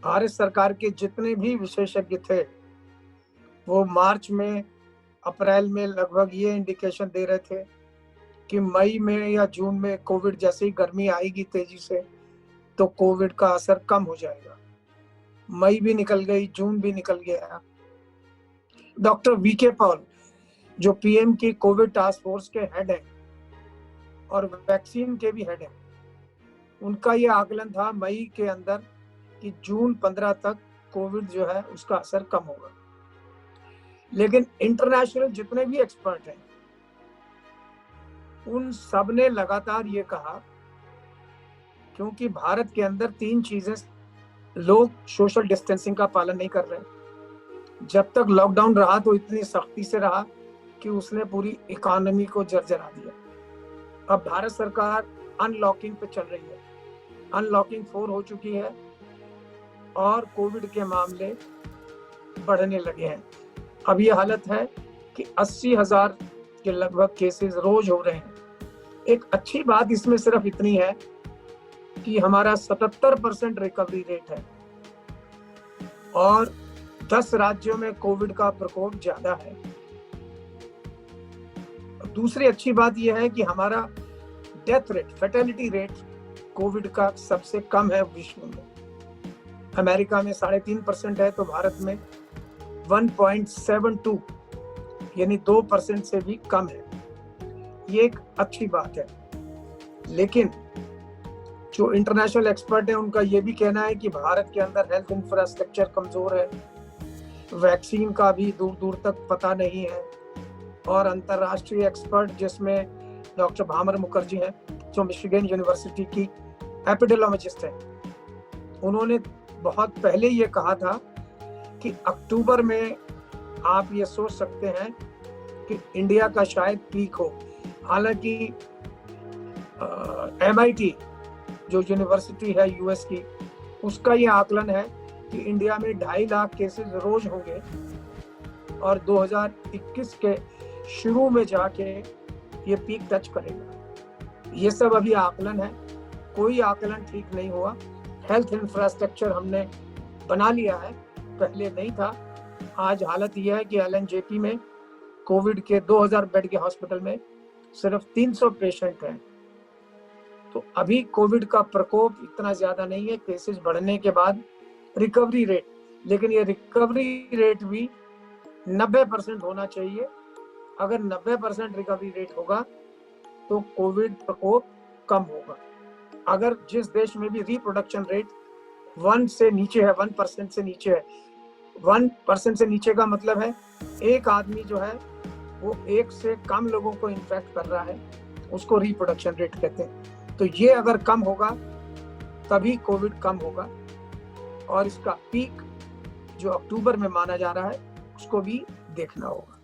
भारत सरकार के जितने भी विशेषज्ञ थे वो मार्च में, अप्रैल में लगभग ये इंडिकेशन दे रहे थे कि मई में या जून में कोविड जैसे ही गर्मी आएगी तेजी से तो कोविड का असर कम हो जाएगा। मई भी निकल गई, जून भी निकल गया। डॉक्टर वीके पॉल जो पीएम की कोविड टास्क फोर्स के हेड हैं और वैक्सीन के भी हेड हैं, उनका ये आकलन था मई के अंदर कि जून 15 तक कोविड जो है उसका असर कम होगा। लेकिन इंटरनेशनल जितने भी एक्सपर्ट हैं उन सब ने लगातार ये कहा, क्योंकि भारत के अंदर 3 चीजें, लोग सोशल डिस्टेंसिंग का पालन नहीं कर रहे। जब तक लॉकडाउन रहा तो इतनी सख्ती से रहा कि उसने पूरी इकोनॉमी को जर्जरा दिया। अब भारत सरकार अनलॉकिंग पे चल रही है, अनलॉकिंग 4 हो चुकी है और कोविड के मामले बढ़ने लगे हैं। अब ये हालत है कि 80,000 के लगभग केसेस रोज हो रहे हैं। एक अच्छी बात इसमें सिर्फ इतनी है कि हमारा 77% रिकवरी रेट है और 10 राज्यों में कोविड का प्रकोप ज्यादा है। दूसरी अच्छी बात यह है कि हमारा death rate, fatality rate Covid का सबसे कम है विश्व में। अमेरिका में 3.5% है तो भारत में 1.72 यानी 2% से भी कम है। ये एक अच्छी बात है। लेकिन जो इंटरनेशनल एक्सपर्ट है उनका ये भी कहना है कि भारत के अंदर हेल्थ इंफ्रास्ट्रक्चर कमजोर है, वैक्सीन का भी दूर दूर तक पता नहीं है। और अंतर्राष्ट्रीय एक्सपर्ट जिसमें डॉक्टर भामर मुखर्जी हैं जो मिशिगन यूनिवर्सिटी की एपिडेमियोलॉजिस्ट हैं, उन्होंने बहुत पहले ये कहा था कि अक्टूबर में आप ये सोच सकते हैं कि इंडिया का शायद पीक हो। हालांकि MIT जो यूनिवर्सिटी है यूएस की, उसका ये आकलन है कि इंडिया में 2.5 लाख केसेस रोज होंगे और 2021 के शुरू में जाके ये पीक टच करेगा। ये सब अभी आकलन है, कोई आकलन ठीक नहीं हुआ। हेल्थ इंफ्रास्ट्रक्चर हमने बना लिया है, पहले नहीं था। आज हालत यह है कि LNJP में कोविड के 2000 बेड के हॉस्पिटल में सिर्फ 300 पेशेंट हैं। तो अभी कोविड का प्रकोप इतना ज्यादा नहीं है, केसेस बढ़ने के बाद रिकवरी रेट, लेकिन ये रिकवरी रेट भी 90% होना चाहिए। अगर 90% रिकवरी रेट होगा तो कोविड प्रकोप कम होगा। अगर जिस देश में भी रिप्रोडक्शन रेट 1 से नीचे है, 1% से नीचे है, 1% से नीचे का मतलब है एक आदमी जो है वो 1 से कम लोगों को इन्फेक्ट कर रहा है, उसको रिप्रोडक्शन रेट कहते हैं। तो ये अगर कम होगा तभी कोविड कम होगा और इसका पीक जो अक्टूबर में माना जा रहा है उसको भी देखना होगा।